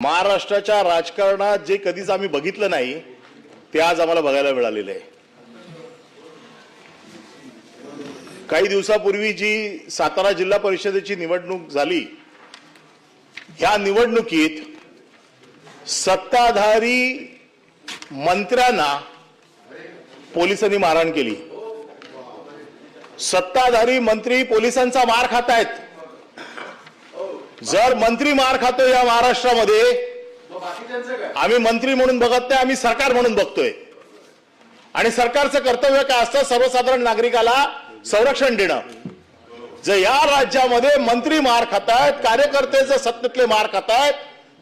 महाराष्ट्राच्या राजकारणात जे कधीच आम्ही बघितलं नाही ते आज आम्हाला बघायला मिळालेलं आहे। काही दिवसापूर्वी जी सातारा जिल्हा परिषदेची निवडणूक झाली, या निवडणुकीत सत्ताधारी मंत्र्यांना पोलिसांनी मारहाण केली। सत्ताधारी मंत्री पोलिसांचा मार खात आहेत। जर मंत्री मार खातो या महाराष्ट्रामध्ये, आम्ही मंत्री म्हणून बघत नाही, आम्ही सरकार म्हणून बघतोय। आणि सरकारचं कर्तव्य काय असतं? सर्वसाधारण नागरिकाला संरक्षण देणं। जर या राज्यामध्ये मंत्री मार खातायत, कार्यकर्ते जर सत्तेतले मार खातायत,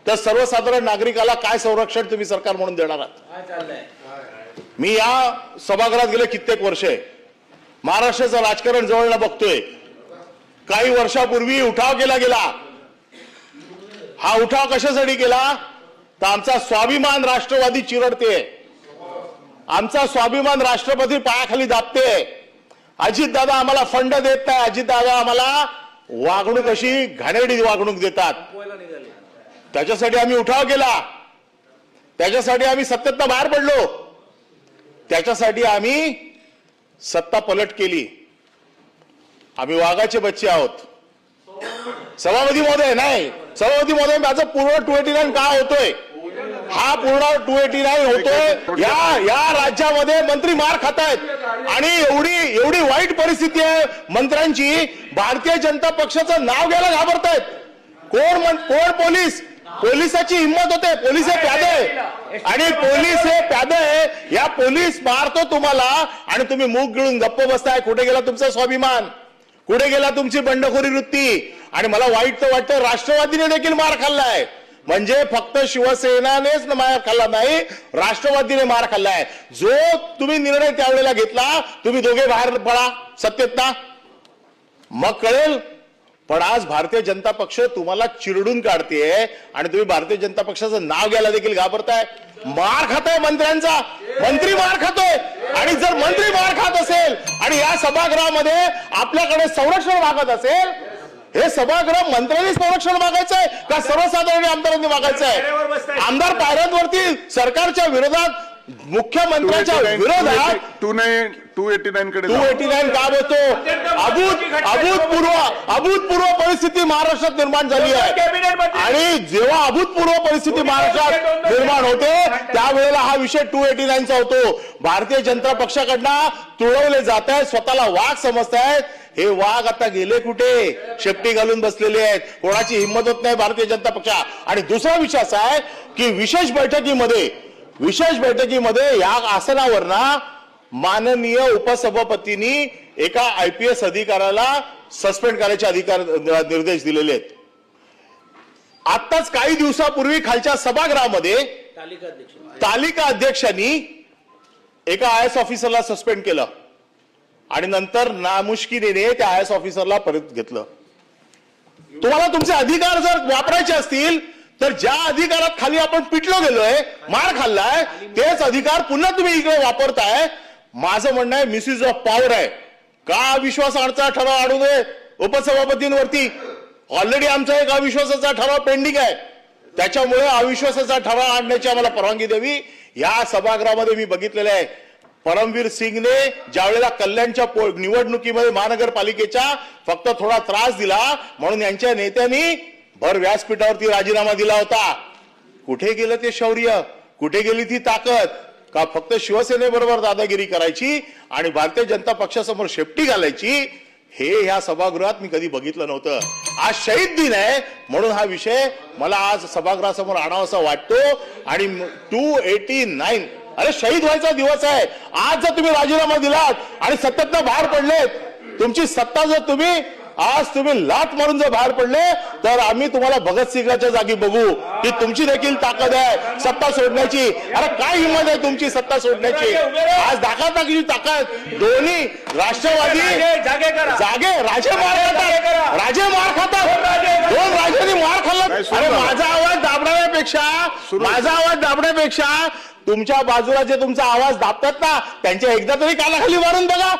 तर सर्वसाधारण नागरिकाला काय संरक्षण तुम्ही सरकार म्हणून देणार आहात? मी या सभागृहात गेले कित्येक वर्ष महाराष्ट्राचं राजकारण जवळनं बघतोय। काही वर्षापूर्वी उठाव केला गेला। हा उठाव कशासाठी केला? तर आमचा स्वाभिमान राष्ट्रवादी चिरडते, आमचा स्वाभिमान राष्ट्रपती पायाखाली दाबते। अजित दादा आम्हाला फंड देत नाही, अजित दादा आम्हाला वागणूक अशी घाणेरडी वागणूक देतात। त्याच्यासाठी आम्ही उठाव केला, त्याच्यासाठी आम्ही सत्तेतनं बाहेर पडलो, त्याच्यासाठी आम्ही सत्ता पलट केली। आम्ही वाघाचे बच्चे आहोत। सभापती महोदय, नाही सभापती महोदय, माझं पूर्ण 289 का होतोय? हा पूर्ण 289 होतोय। या राज्यामध्ये मंत्री मार खातायत आणि एवढी वाईट परिस्थिती आहे मंत्र्यांची, भारतीय जनता पक्षाचं नाव घ्यायला घाबरतायत। कोण पोलिसाची हिंमत होते? पोलीस हे प्यादे, आणि पोलीस हे प्यादे, या पोलीस मारतो तुम्हाला आणि तुम्ही मूग गिळून गप्प बसताय। कुठे गेला तुमचा स्वाभिमान? कुठे गेला तुमची बंडखोरी वृत्ती? आणि मला वाईट तर वाटतं, राष्ट्रवादीने देखील मार खाल्लाय। म्हणजे फक्त शिवसेनानेच मार खाल्ला नाही, राष्ट्रवादीने मार खाल्लाय। जो तुम्ही निर्णय त्यावेळेला घेतला, तुम्ही दोघे बाहेर पडा सत्तेत ना, मग कळेल। पण आज भारतीय जनता पक्ष तुम्हाला चिरडून काढतेय आणि तुम्ही भारतीय जनता पक्षाचं नाव घ्यायला देखील घाबरताय। मार खाताय मंत्र्यांचा, मंत्री मार खातोय। आणि जर मंत्री मार खात असेल आणि या सभागृहामध्ये आपल्याकडे संरक्षण मागत असेल, हे सभागृह मंत्र्यांनी संरक्षण मागायचंय का सर्वसाधारण आमदारांनी मागायचंय? आमदार पायऱ्यांवरती सरकारच्या विरोधात, मुख्यमंत्र्यांच्या विरोधात 289 कडे 289 का होतो? अभूतपूर्व परिस्थिती महाराष्ट्रात निर्माण झाली आहे। आणि जेव्हा अभूतपूर्व परिस्थिती महाराष्ट्रात निर्माण होते, त्यावेळेला हा विषय 289 चा होतो। भारतीय जनता पक्षाकडनं तुळवले जात आहेत, स्वतःला वाघ समजतायत। हे वाघ आता गेले कुठे? शेपटी घालून बसलेले आहेत, कोणाची हिंमत होत नाही भारतीय जनता पक्षा। आणि दुसरा विषय असा आहे की विशेष बैठकीमध्ये या आसनावरना माननीय उपसभापतींनी एका IPS अधिकाऱ्याला सस्पेंड करायचे निर्देश दिलेले आहेत। आताच काही दिवसापूर्वी खालच्या सभागृहामध्ये तालिका अध्यक्षांनी एका IAS ऑफिसरला सस्पेंड केलं आणि नंतर नामुष्कीने त्या IAS ऑफिसरला परत घेतलं। तुम्हाला तुमचे अधिकार जर वापरायचे असतील तर ज्या अधिकारात खाली आपण पिटलो गेलोय, मार खाल्लाय, तेच अधिकार पुन्हा तुम्ही इकडे वापरताय। माझं म्हणणं आहे मिसयूज ऑफ पॉवर आहे। का अविश्वासाचा ठराव आणू नये उपसभापतींवरती? ऑलरेडी आमचा एक अविश्वासाचा ठराव पेंडिंग आहे, त्याच्यामुळे अविश्वासाचा ठराव आणण्याची आम्हाला परवानगी द्यावी। या सभागृहामध्ये मी बघितलेलं आहे, परमवीर सिंगने ज्यावेळेला कल्याणच्या निवडणुकीमध्ये महानगरपालिकेच्या फक्त थोडा त्रास दिला म्हणून यांच्या नेत्यांनी भर व्यासपीठावरती राजीनामा दिला होता। कुठे गेलं ते शौर्य? कुठे गेली ती ताकद? का फक्त शिवसेनेबरोबर दादागिरी करायची आणि भारतीय जनता पक्षासमोर शेपटी घालायची? हे ह्या सभागृहात मी कधी बघितलं नव्हतं। आज शहीद दिन आहे म्हणून हा विषय मला आज सभागृहासमोर आणावासा वाटतो। आणि 289, अरे शहीद व्हायचा दिवस आहे आज। जर तुम्ही राजीनामा दिलात आणि सत्तेतनं बाहेर पडलेत, तुमची सत्ता जर आज तुम्ही लाट मारून जर बाहेर पडले, तर आम्ही तुम्हाला भगतसिंगाच्या जागी बघू की तुमची देखील ताकद आहे सत्ता सोडण्याची। अरे काय हिंमत आहे तुमची सत्ता सोडण्याची? आज दाखवण्याची ताकद दोन्ही राष्ट्रवादी जागे राजे मार खातात, दोन राजांनी मार खाल्ला। अरे माझा आवाज दाबण्यापेक्षा तुमच्या बाजूला जे तुमचा आवाज दाबतात ना, त्यांच्या एकदा तरी कानाखाली मारून बघा।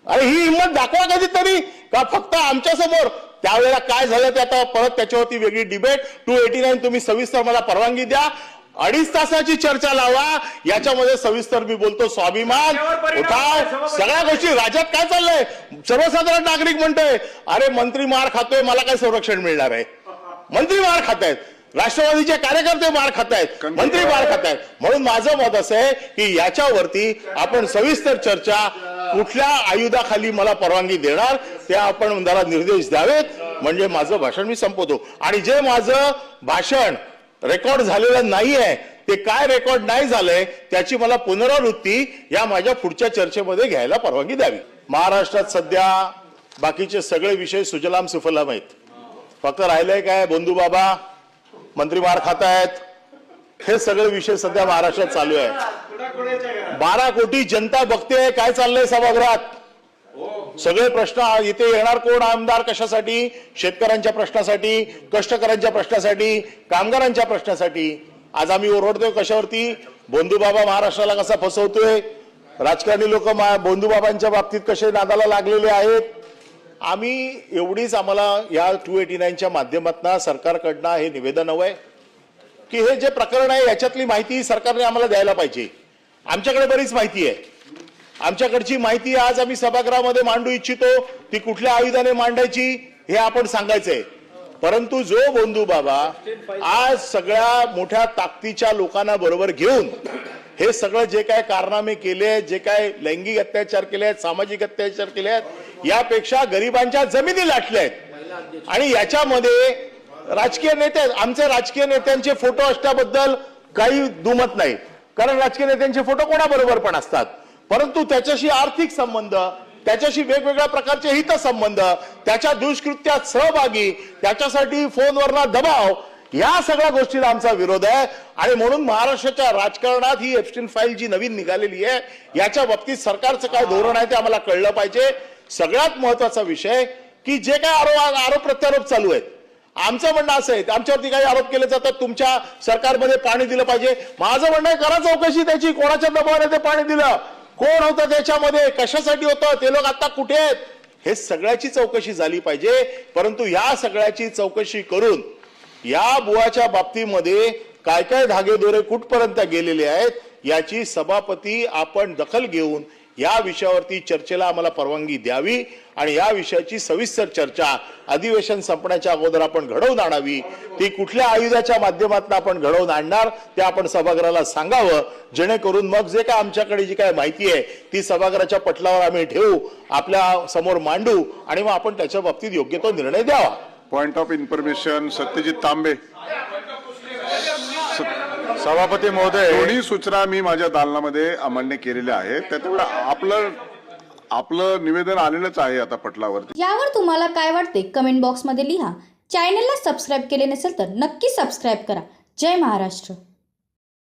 अरे ही हिंमत दाखवा कधीतरी, का फक्त आमच्या समोर त्यावेळेला काय झालं ते आता परत त्याच्यावरती वेगळी डिबेट. 289 तुम्ही सविस्तर मला परवानगी द्या, 2.5 तासाची चर्चा लावा, याच्यामध्ये सविस्तर मी बोलतो. स्वाभिमान उठाव, सगळ्या गोष्टी. राज्यात काय चाललंय, सर्वसाधारण नागरिक म्हणतोय अरे मंत्री मार खातोय, मला काय संरक्षण मिळणार आहे. मंत्री मार खातायत, राष्ट्रवादीचे कार्यकर्ते मार खातायत, मंत्री मार खातायत. म्हणून माझं मत असं आहे की याच्यावरती आपण सविस्तर चर्चा, कुठल्या आयुधाखाली मला परवानगी देणार ते आपण जरा निर्देश द्यावेत, म्हणजे माझं भाषण मी संपवतो. आणि जे माझं भाषण रेकॉर्ड झालेलं नाहीये, ते काय रेकॉर्ड नाही झालंय त्याची मला पुनरावृत्ती या माझ्या पुढच्या चर्चेमध्ये घ्यायला परवानगी द्यावी. महाराष्ट्रात सध्या बाकीचे सगळे विषय सुजलाम सुफलाम आहेत. फक्त राहिलंय काय, बंधू बाबा मंत्री मार खातायत, हे सगळे विषय सध्या महाराष्ट्रात चालू आहे. 12 कोटी जनता बघते काय चाललंय सभागृहात. सगळे प्रश्न इथे येणार कोण आमदार कशासाठी, शेतकऱ्यांच्या प्रश्नासाठी, कष्टकऱ्यांच्या प्रश्नासाठी, कामगारांच्या प्रश्नासाठी. आज आम्ही ओरडतोय कशावरती, बंधूबाबा महाराष्ट्राला कसा फसवतोय, राजकारणी लोक बंधूबाबांच्या बाबतीत कसे नादाला लागलेले आहेत. आम्ही एवढीच, आम्हाला या 289च्या माध्यमातून सरकारकडनं हे निवेदन हवंय की हे जे प्रकरण आहे याच्यातली माहिती सरकारने आम्हाला द्यायला पाहिजे. आमच्याकडे बरीच माहिती आहे, आमच्याकडची माहिती आज आम्ही सभागृहामध्ये मांडू इच्छितो. ती कुठल्या आयुधाने मांडायची हे आपण सांगायचंय. परंतु जो बंधू बाबा आज सगळ्या मोठ्या ताकदीच्या लोकांना बरोबर घेऊन हे सगळं जे काय कारनामे केले, जे काय लैंगिक अत्याचार केले आहेत, सामाजिक अत्याचार केले आहेत, यापेक्षा गरिबांच्या जमिनी लाटल्या आहेत. आणि याच्यामध्ये राजकीय नेते, आमचे राजकीय नेत्यांचे फोटो असल्याबद्दल काही दुमत नाही, कारण राजकीय नेत्यांचे फोटो कोणाबरोबर पण असतात. परंतु त्याच्याशी आर्थिक संबंध, त्याच्याशी वेगवेगळ्या प्रकारचे हितसंबंध, त्याच्या दुष्कृत्यात सहभागी, त्याच्यासाठी फोनवरला दबाव, या सगळ्या गोष्टीला आमचा विरोध आहे. आणि म्हणून महाराष्ट्राच्या राजकारणात ही एप्स्टीन फाईल जी नवीन निघालेली आहे याच्या बाबतीत सरकारचं काय धोरण आहे ते आम्हाला कळलं पाहिजे. सगळ्यात महत्वाचा विषय की जे काय आरोप प्रत्यारोप चालू आहेत, आमचं म्हणणं असं आहे, आमच्यावरती काही आरोप केले जातात, तुमच्या सरकारमध्ये पाणी दिलं पाहिजे. माझं म्हणणं आहे करा चौकशी त्याची, कोणाच्या दबावाने ते पाणी दिलं, कोण होतं त्याच्यामध्ये, कशासाठी होतं, ते लोक आता कुठे आहेत, हे सगळ्याची चौकशी झाली पाहिजे. परंतु या सगळ्याची चौकशी करून या बुवाच्या बाबतीमध्ये काय काय धागेदोरे कुठपर्यंत गेलेले आहेत याची सभापती आपण दखल घेऊन या विषयावरती चर्चेला आम्हाला परवानगी द्यावी आणि या विषयाची सविस्तर चर्चा अधिवेशन संपण्याच्या अगोदर आपण घडवून आणावी. ती कुठल्या आयुधाच्या माध्यमातून आपण घडवून आणणार ते आपण सभागृहाला सांगावं, जेणेकरून मग जे काय आमच्याकडे जी काय माहिती आहे ती सभागृहाच्या पटलावर आम्ही ठेवू, आपल्या समोर मांडू आणि मग आपण त्याच्या बाबतीत योग्य तो निर्णय द्यावा. पॉइंट ऑफ इन्फॉर्मेशन सत्यजित तांबे. सभापती महोदय, दोन्ही सूचना मी माझ्या दालनामध्ये अमान्य केलेल्या आहेत. त्यामुळे आपलं निवेदन आलेलंच आहे आता पटलावरती. यावर तुम्हाला काय वाटते कमेंट बॉक्समध्ये लिहा. चॅनलला सबस्क्राईब केले नसेल तर नक्की सबस्क्राईब करा. जय महाराष्ट्र.